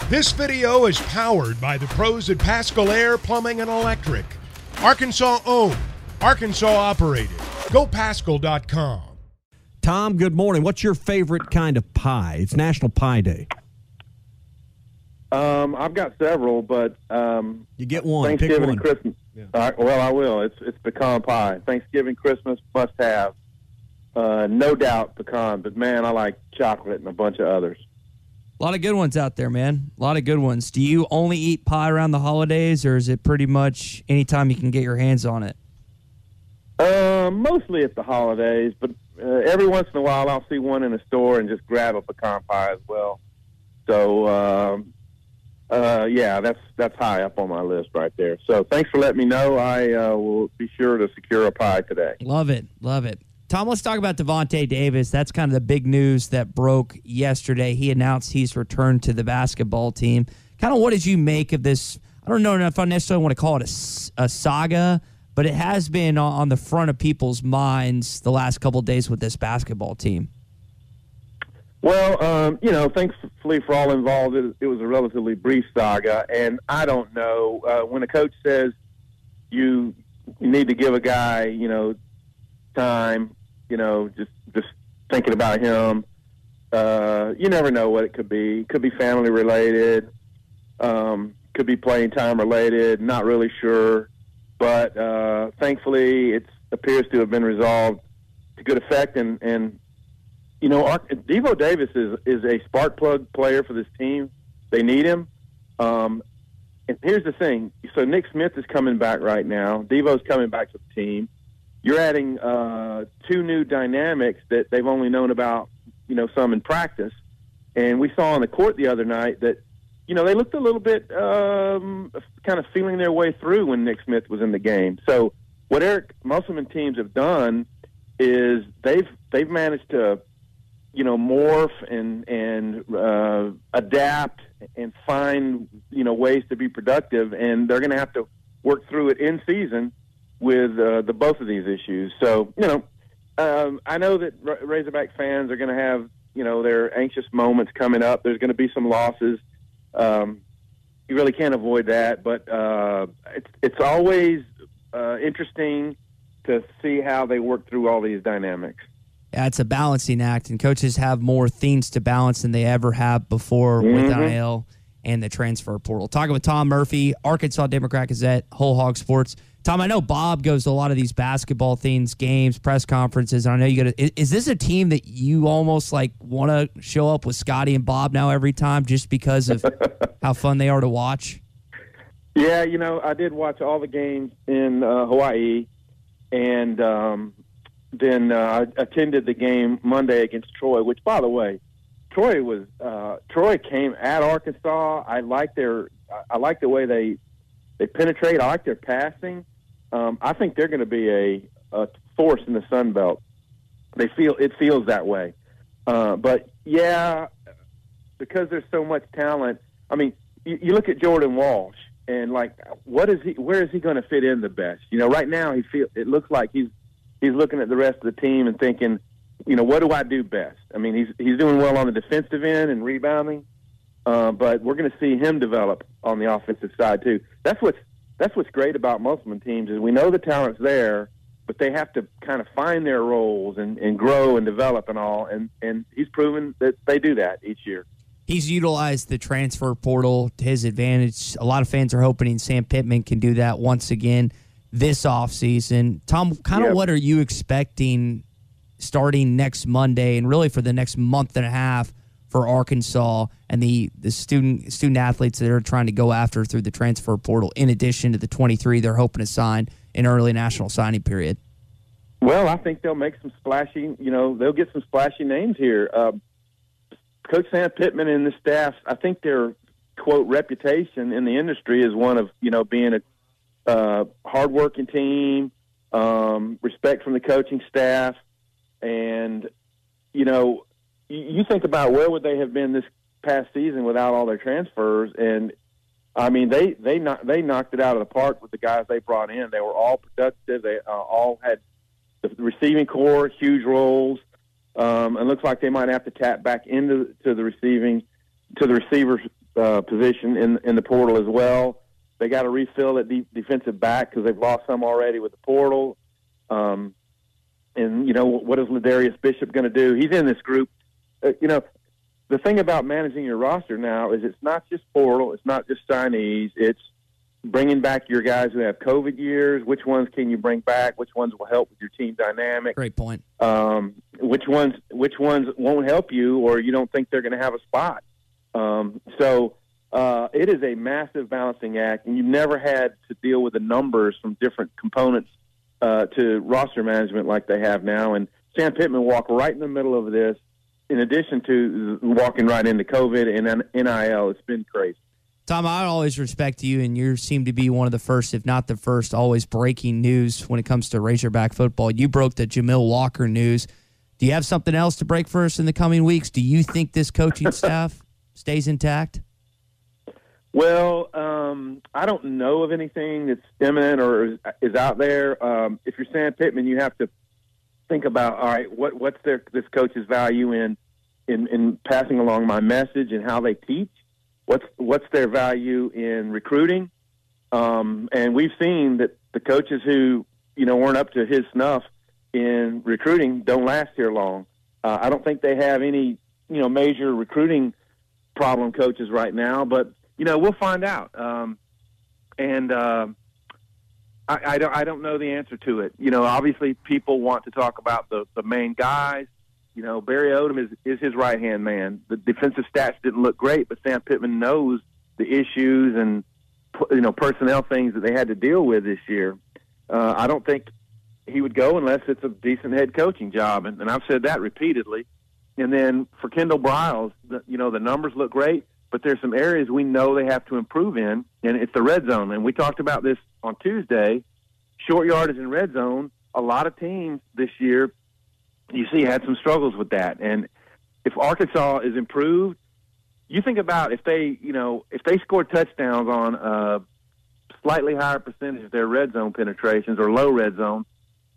This video is powered by the pros at Pascal Air Plumbing and Electric. Arkansas owned, Arkansas operated. GoPascal.com. Tom, good morning. What's your favorite kind of pie? It's National Pie Day. I've got several, but you get one. Thanksgiving Pick one. and Christmas. Yeah. Well, I will. It's pecan pie. Thanksgiving, Christmas, must have. No doubt pecan, but man, I like chocolate and a bunch of others. A lot of good ones out there, man. A lot of good ones. Do you only eat pie around the holidays, or is it pretty much anytime you can get your hands on it? Mostly at the holidays, but every once in a while I'll see one in a store and just grab a pecan pie as well. So, yeah, that's high up on my list right there. So thanks for letting me know. I will be sure to secure a pie today. Love it. Love it. Tom, let's talk about Devo Davis. That's kind of the big news that broke yesterday. He announced he's returned to the basketball team. Kind of what did you make of this? I don't know if I necessarily want to call it a saga, but it has been on the front of people's minds the last couple of days with this basketball team. Well, thankfully for all involved, it was a relatively brief saga, and I don't know. When a coach says you need to give a guy, time, just thinking about him, you never know what it could be. It could be family related, could be playing time related, not really sure. But thankfully it appears to have been resolved to good effect. And Devo Davis is a spark plug player for this team. They need him. And here's the thing. So Nick Smith is coming back right now. Devo's coming back to the team. You're adding two new dynamics that they've only known about, some in practice. And we saw on the court the other night that, they looked a little bit kind of feeling their way through when Nick Smith was in the game. So what Eric Musselman teams have done is they've managed to, morph and adapt and find, ways to be productive. And they're going to have to work through it in season with the both of these issues. So, I know that Razorback fans are going to have, their anxious moments coming up. There's going to be some losses. You really can't avoid that, but it's always interesting to see how they work through all these dynamics. Yeah, it's a balancing act, and coaches have more things to balance than they ever have before with NIL and the transfer portal. Talking with Tom Murphy, Arkansas Democrat-Gazette, Whole Hog Sports. Tom, I know Bob goes to a lot of these basketball things, games, press conferences, and I know you got to. Is this a team that you almost want to show up with Scotty and Bob now every time just because of how fun they are to watch? Yeah, I did watch all the games in Hawaii, and then I attended the game Monday against Troy, which, by the way, Troy came at Arkansas. I like the way they penetrate. I like their passing. I think they're going to be a force in the Sun Belt. It feels that way. But yeah, because there's so much talent. I mean, you look at Jordan Walsh and where is he going to fit in the best? Right now it looks like he's looking at the rest of the team and thinking, what do I do best? I mean, he's doing well on the defensive end and rebounding. But we're going to see him develop on the offensive side too. That's what's great about Musselman teams is we know the talent's there, but they have to kind of find their roles and grow and develop and all. And he's proven that they do that each year. He's utilized the transfer portal to his advantage. A lot of fans are hoping Sam Pittman can do that once again this offseason. Tom, what are you expecting starting next Monday and really for the next month and a half for Arkansas and the student athletes that are trying to go after through the transfer portal, in addition to the 23 they're hoping to sign in early national signing period? Well, I think they'll make some splashy, they'll get some splashy names here. Coach Sam Pittman and the staff, I think their, quote, reputation in the industry is one of, being a hardworking team, respect from the coaching staff, and, you think about where would they have been this past season without all their transfers, and I mean they knocked it out of the park with the guys they brought in. They were all productive. They all had the receiving core, huge roles. It looks like they might have to tap back into the receivers position in the portal as well. They got to refill at defensive back because they've lost some already with the portal. And, what is Ladarius Bishop going to do? He's in this group. The thing about managing your roster now is it's not just portal. It's not just signees. It's bringing back your guys who have COVID years. Which ones can you bring back? Which ones will help with your team dynamic? Great point. Which ones won't help you, or you don't think they're going to have a spot? It is a massive balancing act, and you've never had to deal with the numbers from different components to roster management like they have now. And Sam Pittman walked right in the middle of this, in addition to walking right into COVID and NIL. It's been crazy. Tom, I always respect you, and you seem to be one of the first, if not the first, always breaking news when it comes to Razorback football. You broke the Jamil Walker news. Do you have something else to break for us in the coming weeks? Do you think this coaching staff stays intact? Well, I don't know of anything that's imminent or is out there. If you're Sam Pittman, you have to think about, all right, what's this coach's value in passing along my message and how they teach? What's their value in recruiting? And we've seen that the coaches who weren't up to his snuff in recruiting don't last here long. I don't think they have any major recruiting problem coaches right now, but we'll find out. I don't know the answer to it. Obviously people want to talk about the main guys. Barry Odom is his right-hand man. The defensive stats didn't look great, but Sam Pittman knows the issues and, personnel things that they had to deal with this year. I don't think he would go unless it's a decent head coaching job, and I've said that repeatedly. And then for Kendall Briles, the numbers look great, but there's some areas we know they have to improve in, and it's the red zone. And we talked about this on Tuesday. Short yardage in red zone, a lot of teams this year you see had some struggles with that. And if Arkansas is improved, you think about if they score touchdowns on a slightly higher percentage of their red zone penetrations or low red zone,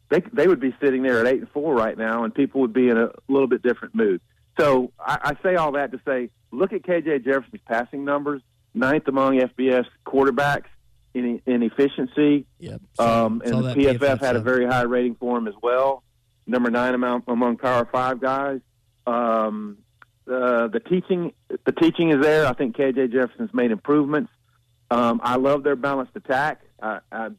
they would be sitting there at 8-4 right now, and people would be in a little bit different mood. So I say all that to say, look at KJ Jefferson's passing numbers, 9th among FBS quarterbacks in efficiency. Yep. And the PFF had a very high rating for him as well. Number 9 among Power 5 guys. The teaching is there. I think KJ Jefferson's made improvements. I love their balanced attack. And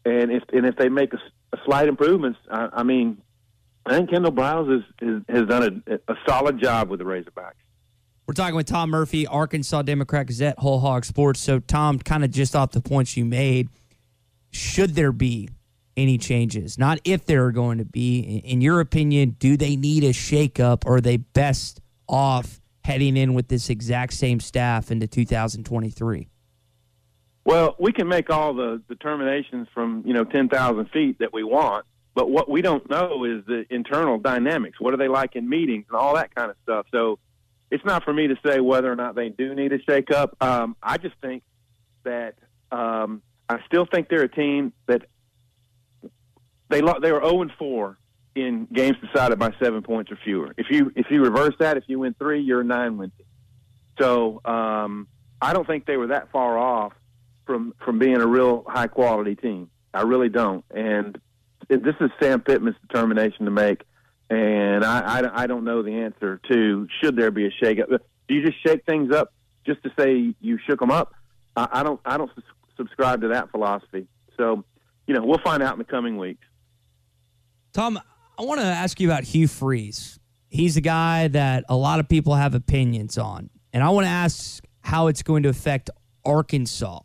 if they make a slight improvements, I think Kendall Briles has done a solid job with the Razorbacks. We're talking with Tom Murphy, Arkansas Democrat-Gazette, Whole Hog Sports. So, Tom, kind of just off the points you made, should there be any changes? Not if there are going to be. In your opinion, do they need a shakeup, or are they best off heading in with this exact same staff into 2023? Well, we can make all the determinations from 10,000 feet that we want, but what we don't know is the internal dynamics. What are they like in meetings and all that kind of stuff? So it's not for me to say whether or not they do need a shakeup. I just think that I still think they're a team that they were 0-4 in games decided by 7 points or fewer. If you reverse that, if you win 3, you're a 9-win team. So I don't think they were that far off from being a real high quality team. I really don't. And this is Sam Pittman's determination to make. And I don't know the answer to should there be a shakeup. Do you just shake things up just to say you shook them up? I don't subscribe to that philosophy. So, we'll find out in the coming weeks. Tom, I want to ask you about Hugh Freeze. He's a guy that a lot of people have opinions on. And I want to ask how it's going to affect Arkansas.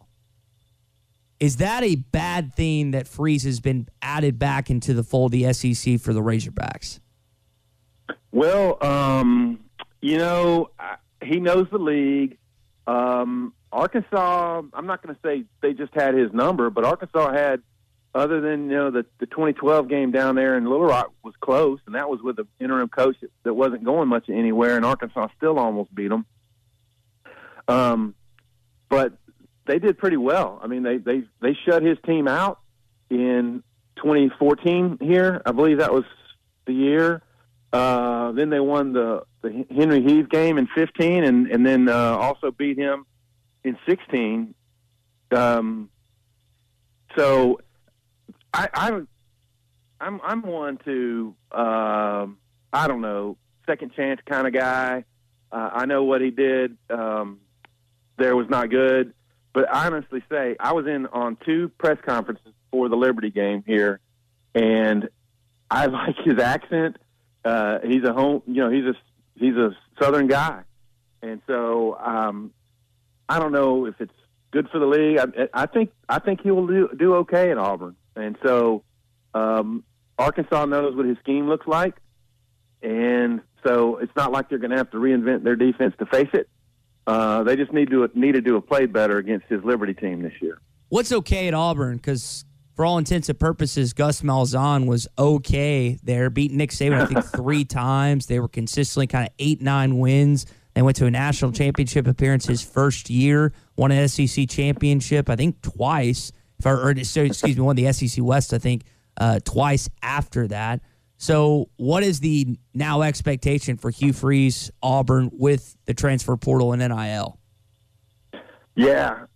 Is that a bad thing that Freeze has been added back into the fold of the SEC for the Razorbacks? Well, he knows the league. Arkansas, I'm not going to say they just had his number, but Arkansas had, other than the 2012 game down there in Little Rock was close, and that was with an interim coach that wasn't going much anywhere, and Arkansas still almost beat them. But they did pretty well. I mean, they shut his team out in 2014 here. I believe that was the year. Then they won the the Henry Heath game in 15, and then also beat him in 16. So I'm one to I don't know, second chance kind of guy. I know what he did there was not good, but I honestly say I was in on 2 press conferences for the Liberty game here, and I like his accent. He's a home, he's a Southern guy, and so I don't know if it's good for the league. I think he will do okay at Auburn, and so Arkansas knows what his scheme looks like, and so it's not like they're going to have to reinvent their defense to face it. They just need to do a play better against his Liberty team this year. What's okay at Auburn? Because for all intents and purposes, Gus Malzahn was okay there, beating Nick Saban, I think, 3 times. They were consistently kind of 8-9 wins. They went to a national championship appearance his first year, won an SEC championship, I think, twice. Won the SEC West, I think, twice after that. So what is the now expectation for Hugh Freeze, Auburn, with the transfer portal and NIL? Yeah,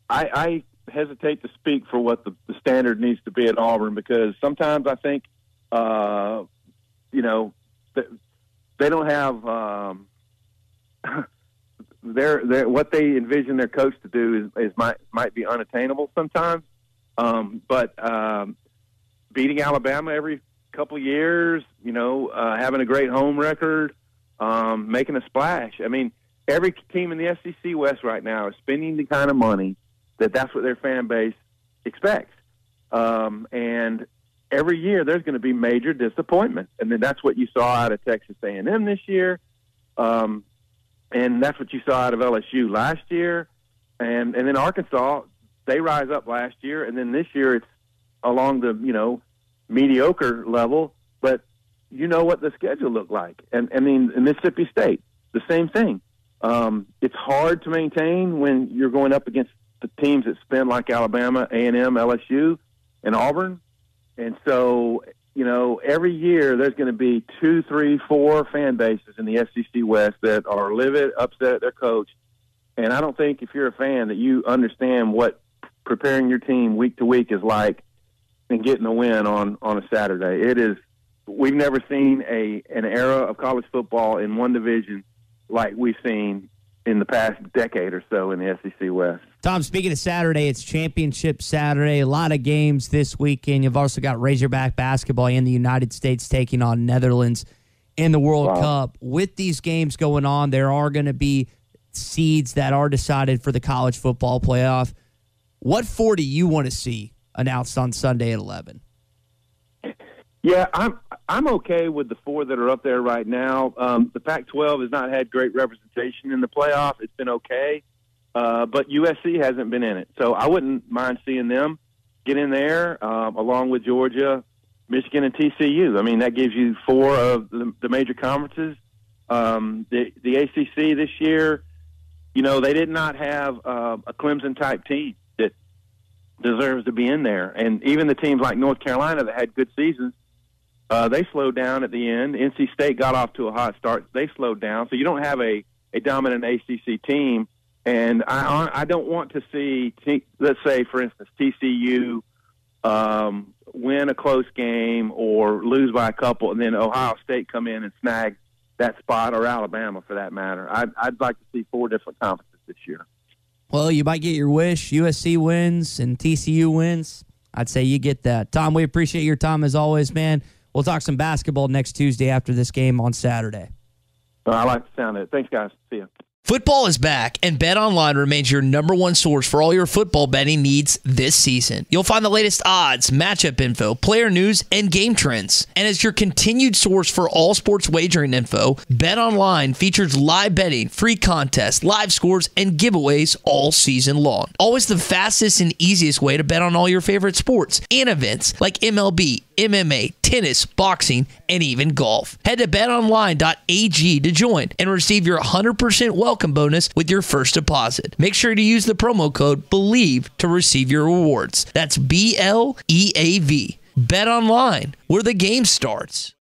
I hesitate to speak for what the standard needs to be at Auburn, because sometimes I think, they don't have what they envision their coach to do might be unattainable sometimes. But beating Alabama every couple of years, having a great home record, making a splash. I mean, every team in the SEC West right now is spending the kind of money that's what their fan base expects. And every year there's going to be major disappointment. And then that's what you saw out of Texas A&M this year. And that's what you saw out of LSU last year. And then Arkansas, they rise up last year. And then this year it's along the, mediocre level. But you know what the schedule looked like. And I mean, in Mississippi State, the same thing. It's hard to maintain when you're going up against the teams that spend like Alabama, A&M, LSU, and Auburn. And so, every year there's going to be 2, 3, 4 fan bases in the SEC West that are livid, upset at their coach. And I don't think if you're a fan that you understand what preparing your team week to week is like and getting a win on a Saturday. It is. We've never seen an era of college football in one division like we've seen in the past decade or so in the SEC West. Tom, speaking of Saturday, it's Championship Saturday. A lot of games this weekend. You've also got Razorback basketball in the United States taking on Netherlands in the World Cup. With these games going on, there are going to be seeds that are decided for the college football playoff. What 4 do you want to see announced on Sunday at 11? Yeah, I'm okay with the 4 that are up there right now. The Pac-12 has not had great representation in the playoff. It's been okay, but USC hasn't been in it. So I wouldn't mind seeing them get in there along with Georgia, Michigan, and TCU. I mean, that gives you 4 of the major conferences. The ACC this year, they did not have a Clemson-type team that deserves to be in there. And even the teams like North Carolina that had good seasons, they slowed down at the end. NC State got off to a hot start. They slowed down. So you don't have a dominant ACC team. And I don't want to see, let's say, for instance, TCU win a close game or lose by a couple, and then Ohio State come in and snag that spot, or Alabama for that matter. I'd like to see 4 different conferences this year. Well, you might get your wish. USC wins and TCU wins. I'd say you get that. Tom, we appreciate your time as always, man. We'll talk some basketball next Tuesday after this game on Saturday. I like the sound of it. Thanks, guys. See you. Football is back, and BetOnline remains your #1 source for all your football betting needs this season. You'll find the latest odds, matchup info, player news, and game trends. And as your continued source for all sports wagering info, BetOnline features live betting, free contests, live scores, and giveaways all season long. Always the fastest and easiest way to bet on all your favorite sports and events like MLB, MMA, tennis, boxing, and even golf. Head to betonline.ag to join and receive your 100% welcome bonus with your first deposit. Make sure to use the promo code BELIEVE to receive your rewards. That's BLEAV. Bet online, where the game starts.